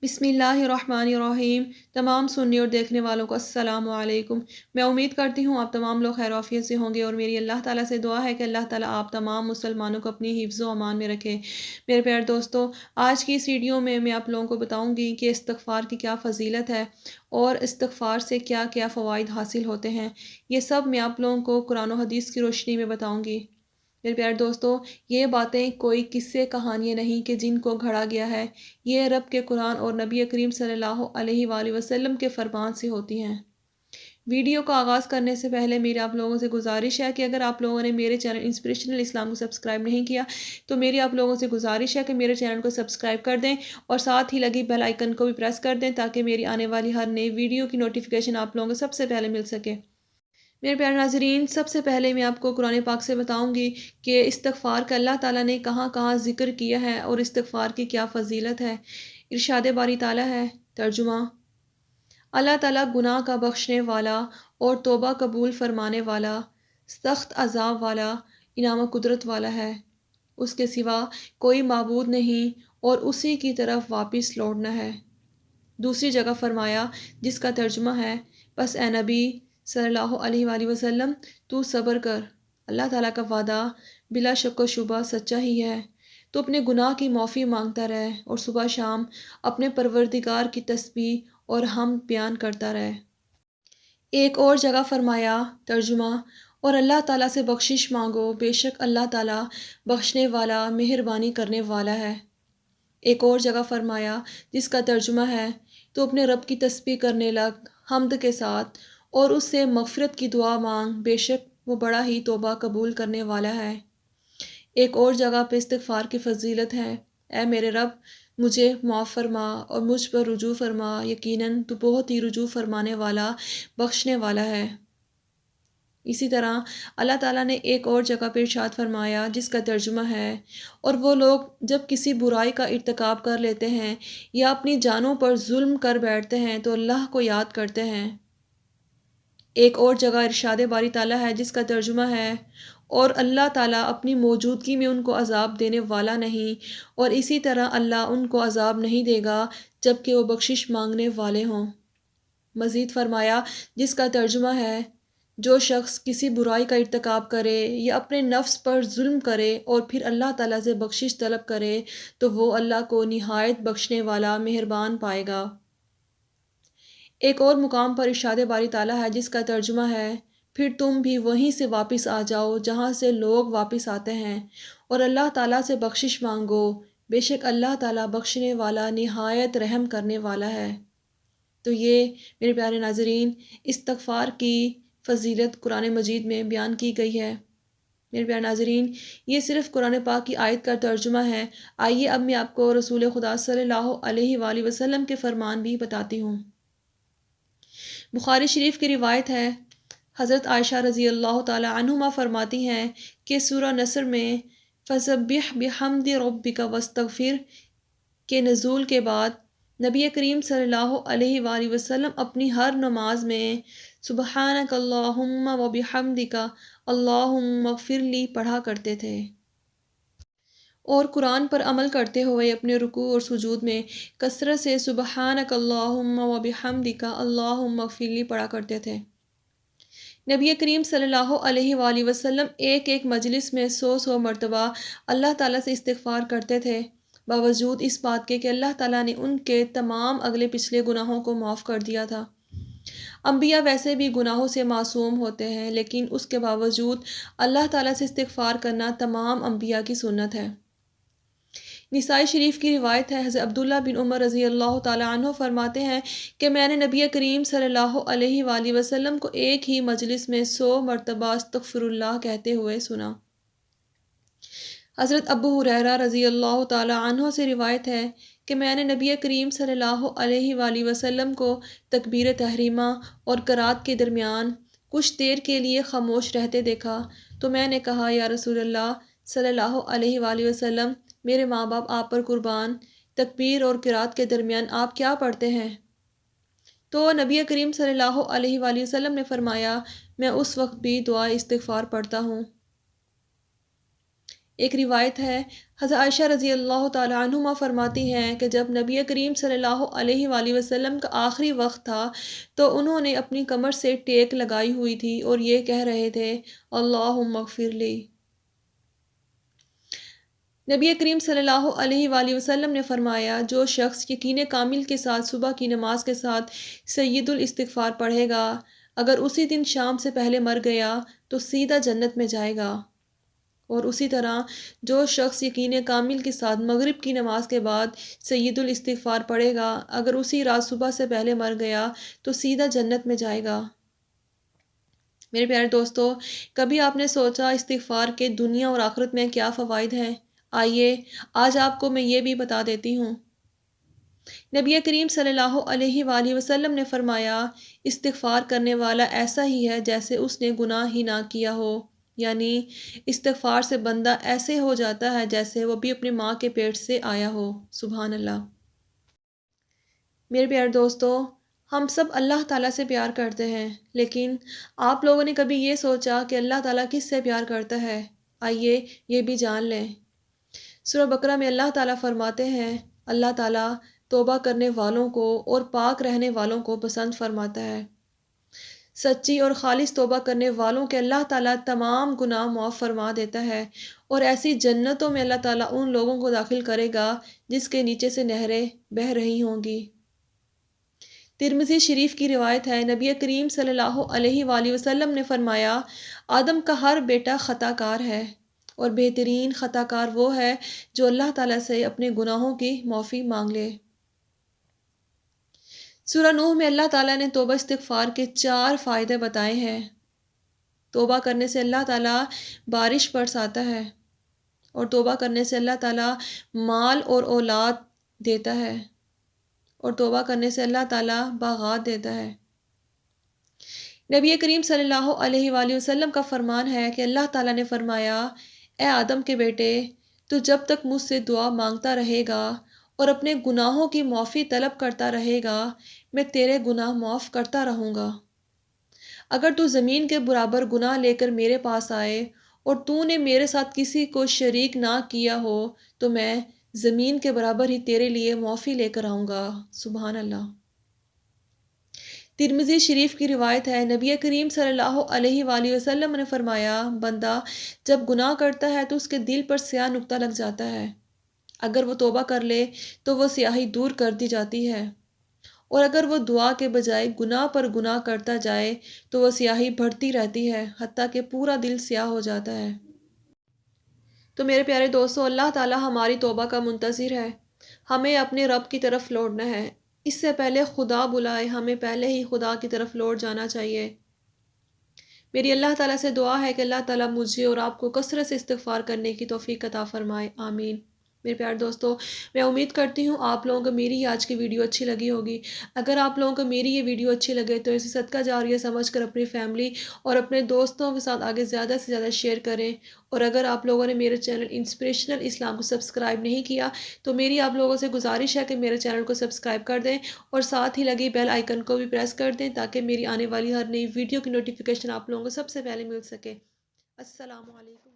بسم اللہ الرحمن الرحیم۔ تمام سننے اور دیکھنے والوں کو السلام علیکم۔ میں امید کرتی ہوں آپ تمام لوگ خیر و عافیت سے ہوں گے، اور میری اللہ تعالیٰ سے دعا ہے کہ اللہ تعالیٰ آپ تمام مسلمانوں کو اپنی حفظ و امان میں رکھے۔ میرے پیارے دوستو، آج کی اس ویڈیو میں آپ لوگوں کو بتاؤں گی کہ استغفار کی کیا فضیلت ہے اور استغفار سے کیا کیا فوائد حاصل ہوتے ہیں۔ یہ سب میں آپ لوگوں کو قرآن و حدیث کی روشنی میں بتاؤں گی۔ میرے پیارے دوستو، یہ باتیں کوئی قصے کہانیاں نہیں کہ جن کو گھڑا گیا ہے، یہ رب کے قرآن اور نبی کریم صلی اللہ علیہ وآلہ وسلم کے فرمان سے ہوتی ہیں۔ ویڈیو کا آغاز کرنے سے پہلے میری آپ لوگوں سے گزارش ہے کہ اگر آپ لوگوں نے میرے چینل انسپریشنل اسلام کو سبسکرائب نہیں کیا تو میری آپ لوگوں سے گزارش ہے کہ میرے چینل کو سبسکرائب کر دیں اور ساتھ ہی لگی بیل آئیکن کو بھی پریس کر دیں تاکہ میری آنے والی ہر نئی ویڈیو کی نوٹیفیکیشن آپ لوگوں کو سب سے پہلے مل سکے۔ میرے پیارے ناظرین، سب سے پہلے میں آپ کو قرآن پاک سے بتاؤں گی کہ استغفار کا اللہ تعالیٰ نے کہاں کہاں ذکر کیا ہے اور استغفار کی کیا فضیلت ہے۔ ارشاد باری تعالیٰ ہے، ترجمہ: اللہ تعالیٰ گناہ کا بخشنے والا اور توبہ قبول فرمانے والا، سخت عذاب والا، انعام و قدرت والا ہے۔ اس کے سوا کوئی معبود نہیں اور اسی کی طرف واپس لوٹنا ہے۔ دوسری جگہ فرمایا، جس کا ترجمہ ہے، بس اے نبی صلی اللہ علیہ وآلہ وسلم، تو صبر کر، اللہ تعالیٰ کا وعدہ بلا شک و شبہ سچا ہی ہے۔ تو اپنے گناہ کی معافی مانگتا رہے اور صبح شام اپنے پروردگار کی تسبیح اور حمد بیان کرتا رہے۔ ایک اور جگہ فرمایا، ترجمہ: اور اللہ تعالیٰ سے بخشش مانگو، بے شک اللہ تعالیٰ بخشنے والا، مہربانی کرنے والا ہے۔ ایک اور جگہ فرمایا، جس کا ترجمہ ہے، تو اپنے رب کی تسبیح کرنے لگ حمد کے ساتھ اور اس سے مغفرت کی دعا مانگ، بے شک وہ بڑا ہی توبہ قبول کرنے والا ہے۔ ایک اور جگہ پہ استغفار کی فضیلت ہے، اے میرے رب، مجھے معاف فرما اور مجھ پر رجوع فرما، یقیناً تو بہت ہی رجوع فرمانے والا، بخشنے والا ہے۔ اسی طرح اللہ تعالیٰ نے ایک اور جگہ پہ ارشاد فرمایا، جس کا ترجمہ ہے، اور وہ لوگ جب کسی برائی کا ارتکاب کر لیتے ہیں یا اپنی جانوں پر ظلم کر بیٹھتے ہیں تو اللہ کو یاد کرتے ہیں۔ ایک اور جگہ ارشاد باری تعالیٰ ہے، جس کا ترجمہ ہے، اور اللہ تعالیٰ اپنی موجودگی میں ان کو عذاب دینے والا نہیں، اور اسی طرح اللہ ان کو عذاب نہیں دے گا جب کہ وہ بخشش مانگنے والے ہوں۔ مزید فرمایا، جس کا ترجمہ ہے، جو شخص کسی برائی کا ارتکاب کرے یا اپنے نفس پر ظلم کرے اور پھر اللہ تعالیٰ سے بخشش طلب کرے تو وہ اللہ کو نہایت بخشنے والا، مہربان پائے گا۔ ایک اور مقام پر ارشاد باری تعالیٰ ہے، جس کا ترجمہ ہے، پھر تم بھی وہیں سے واپس آ جاؤ جہاں سے لوگ واپس آتے ہیں اور اللہ تعالیٰ سے بخشش مانگو، بے شک اللہ تعالیٰ بخشنے والا، نہایت رحم کرنے والا ہے۔ تو یہ میرے پیارے ناظرین، استغفار کی فضیلت قرآن مجید میں بیان کی گئی ہے۔ میرے پیارے ناظرین، یہ صرف قرآن پاک کی آیت کا ترجمہ ہے۔ آئیے اب میں آپ کو رسول خدا صلی اللہ علیہ وآلہ وسلم کے فرمان بھی بتاتی ہوں۔ بخاری شریف کی روایت ہے، حضرت عائشہ رضی اللہ تعالی عنہما فرماتی ہیں کہ سورہ نصر میں فَسَبِّحْ بِحَمْدِ رَبِّكَ وَاسْتَغْفِرْ کے نزول کے بعد نبی کریم صلی اللہ علیہ وآلہ وسلم اپنی ہر نماز میں سبحانک اللہم و بحمدک اللہم اغفر لی پڑھا کرتے تھے، اور قرآن پر عمل کرتے ہوئے اپنے رکوع اور سجود میں کثرت سے سبحانک اللہم و بحمدک اللہم اغفر لی پڑھا کرتے تھے۔ نبی کریم صلی اللہ علیہ وآلہ وسلم ایک ایک مجلس میں 100 مرتبہ اللہ تعالیٰ سے استغفار کرتے تھے، باوجود اس بات کے کہ اللہ تعالیٰ نے ان کے تمام اگلے پچھلے گناہوں کو معاف کر دیا تھا۔ انبیاء ویسے بھی گناہوں سے معصوم ہوتے ہیں، لیکن اس کے باوجود اللہ تعالیٰ سے استغفار کرنا تمام انبیاء کی سنت ہے۔ نسائی شریف کی روایت ہے، حضرت عبداللہ بن عمر رضی اللہ تعالیٰ عنہ فرماتے ہیں کہ میں نے نبی کریم صلی اللہ علیہ وآلہ وسلم کو ایک ہی مجلس میں 100 مرتبہ استغفر اللہ کہتے ہوئے سنا۔ حضرت ابو ہریرہ رضی اللہ تعالیٰ عنہ سے روایت ہے کہ میں نے نبی کریم صلی اللہ علیہ وآلہ وسلم کو تکبیر تحریمہ اور قرات کے درمیان کچھ دیر کے لیے خاموش رہتے دیکھا تو میں نے کہا، یا رسول اللہ صلی اللہ علیہ وآلہ وسلم، میرے ماں باپ آپ پر قربان، تکبیر اور قرات کے درمیان آپ کیا پڑھتے ہیں؟ تو نبی کریم صلی اللہ علیہ وآلہ وسلم نے فرمایا، میں اس وقت بھی دعا استغفار پڑھتا ہوں۔ ایک روایت ہے، حضرت عائشہ رضی اللہ تعالی عنہما فرماتی ہیں کہ جب نبی کریم صلی اللہ علیہ وآلہ وسلم کا آخری وقت تھا تو انہوں نے اپنی کمر سے ٹیک لگائی ہوئی تھی اور یہ کہہ رہے تھے، اللہم اغفر لی۔ نبی کریم صلی اللہ علیہ وآلہ وسلم نے فرمایا، جو شخص یقین کامل کے ساتھ صبح کی نماز کے ساتھ سید الاستغفار پڑھے گا، اگر اسی دن شام سے پہلے مر گیا تو سیدھا جنت میں جائے گا، اور اسی طرح جو شخص یقین کامل کے ساتھ مغرب کی نماز کے بعد سید الاستغفار پڑھے گا، اگر اسی رات صبح سے پہلے مر گیا تو سیدھا جنت میں جائے گا۔ میرے پیارے دوستو، کبھی آپ نے سوچا استغفار کے دنیا اور آخرت میں کیا فوائد ہیں؟ آئیے آج آپ کو میں یہ بھی بتا دیتی ہوں۔ نبی کریم صلی اللہ علیہ وآلہ وسلم نے فرمایا، استغفار کرنے والا ایسا ہی ہے جیسے اس نے گناہ ہی نہ کیا ہو، یعنی استغفار سے بندہ ایسے ہو جاتا ہے جیسے وہ بھی اپنے ماں کے پیٹ سے آیا ہو۔ سبحان اللہ۔ میرے پیارے دوستو، ہم سب اللہ تعالیٰ سے پیار کرتے ہیں، لیکن آپ لوگوں نے کبھی یہ سوچا کہ اللہ تعالیٰ کس سے پیار کرتا ہے؟ آئیے یہ بھی جان لیں۔ سورہ بقرہ میں اللہ تعالیٰ فرماتے ہیں، اللہ تعالیٰ توبہ کرنے والوں کو اور پاک رہنے والوں کو پسند فرماتا ہے۔ سچی اور خالص توبہ کرنے والوں کے اللہ تعالیٰ تمام گناہ معاف فرما دیتا ہے، اور ایسی جنتوں میں اللہ تعالیٰ ان لوگوں کو داخل کرے گا جس کے نیچے سے نہریں بہہ رہی ہوں گی۔ ترمذی شریف کی روایت ہے، نبی کریم صلی اللہ علیہ وآلہ وسلم نے فرمایا، آدم کا ہر بیٹا خطا کار ہے، اور بہترین خطا کار وہ ہے جو اللہ تعالیٰ سے اپنے گناہوں کی معافی مانگ لے۔ سورہ نوح میں اللہ تعالیٰ نے توبہ استغفار کے 4 فائدے بتائے ہیں۔ توبہ کرنے سے اللہ تعالیٰ بارش برساتا ہے، اور توبہ کرنے سے اللہ تعالیٰ مال اور اولاد دیتا ہے، اور توبہ کرنے سے اللہ تعالیٰ باغات دیتا ہے۔ نبی کریم صلی اللہ علیہ وآلہ وسلم کا فرمان ہے کہ اللہ تعالیٰ نے فرمایا، اے آدم کے بیٹے، تو جب تک مجھ سے دعا مانگتا رہے گا اور اپنے گناہوں کی معافی طلب کرتا رہے گا، میں تیرے گناہ معاف کرتا رہوں گا۔ اگر تو زمین کے برابر گناہ لے کر میرے پاس آئے اور تو نے میرے ساتھ کسی کو شریک نہ کیا ہو تو میں زمین کے برابر ہی تیرے لیے معافی لے کر آؤں گا۔ سبحان اللہ۔ ترمذی شریف کی روایت ہے، نبی کریم صلی اللہ علیہ وآلہ وسلم نے فرمایا، بندہ جب گناہ کرتا ہے تو اس کے دل پر سیاہ نقطہ لگ جاتا ہے، اگر وہ توبہ کر لے تو وہ سیاہی دور کر دی جاتی ہے، اور اگر وہ دعا کے بجائے گناہ پر گناہ کرتا جائے تو وہ سیاہی بڑھتی رہتی ہے حتیٰ کہ پورا دل سیاہ ہو جاتا ہے۔ تو میرے پیارے دوستو، اللہ تعالیٰ ہماری توبہ کا منتظر ہے، ہمیں اپنے رب کی طرف لوٹنا ہے۔ اس سے پہلے خدا بلائے ہمیں پہلے ہی خدا کی طرف لوٹ جانا چاہیے۔ میری اللہ تعالیٰ سے دعا ہے کہ اللہ تعالیٰ مجھے اور آپ کو کثرت سے استغفار کرنے کی توفیق عطا فرمائے، آمین۔ میرے پیارے دوستو، میں امید کرتی ہوں آپ لوگوں کو میری یہ آج کی ویڈیو اچھی لگی ہوگی۔ اگر آپ لوگوں کو میری یہ ویڈیو اچھی لگے تو اسے صدقہ جاریہ سمجھ کر اپنی فیملی اور اپنے دوستوں کے ساتھ آگے زیادہ سے زیادہ شیئر کریں، اور اگر آپ لوگوں نے میرے چینل انسپریشنل اسلام کو سبسکرائب نہیں کیا تو میری آپ لوگوں سے گزارش ہے کہ میرے چینل کو سبسکرائب کر دیں اور ساتھ ہی لگی بیل آئیکن کو بھی پریس کر دیں تاکہ میری آنے والی ہر نئی ویڈیو کی نوٹیفیکیشن آپ لوگوں کو سب سے پہلے مل سکے۔ السلام علیکم۔